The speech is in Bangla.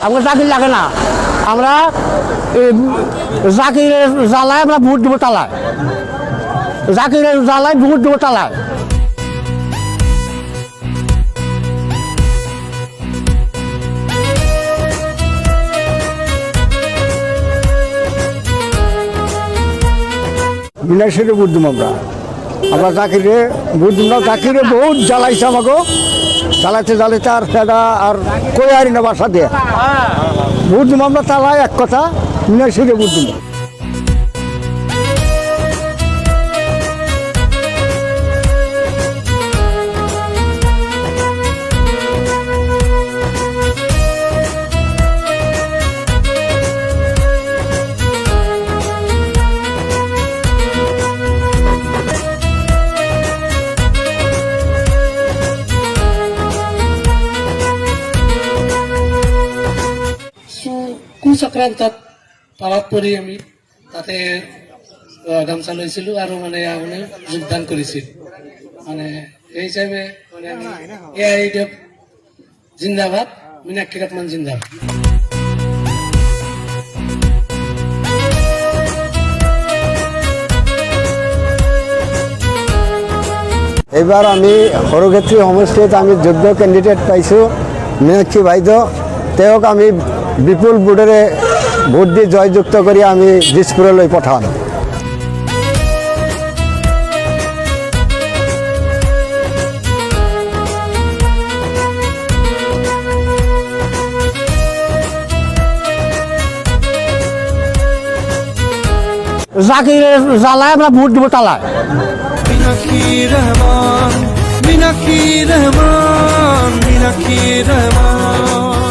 আমরা জাকির লাগে না, আমরা জাকিরের জ্বালায় আমরা ভোট দেবো তালায়, জাকিরের জ্বালায় ভোট দেবো তালায়। বিনাশের ভোট দেবো আমরা জাকিরে ভোট দিব না। জাকিরে বহুত জ্বালাইছে আমাকে, জ্বালাইতে জ্বালাইতে আর সেটা আর কই আরি না বাসা দিয়ে ভোট দিব আমরা তালায়। এক কথা বিনাশের ভোট দিব। কুচক্ৰান্তত পাৱাত পৰি আমি তাতে গামছা লৈছিলোঁ আৰু মানে আপুনি যোগদান কৰিছিল। মানে সেই হিচাপে মানে আমি AIDF জিন্দাবাদ, মীনাক্ষী কাটমান জিন্দাবাদ। এবার আমি হরক্ষেত্রী সমষ্টিত আমি যোগ্য ক্যান্ডিডেট পাইছোঁ মীনাক্ষী বাইদেউ। তেওঁক আমি বিপুল ভোটেৰে ভোট দি জয়যুক্ত কৰি আমি দিছপুৰলৈ পঠাম। জাকিরের জ্বালায় আমরা ভোট দেবো তালায়। মীনাক্ষী রহমান, মীনাক্ষী রহমান, মীনাক্ষী রহমান।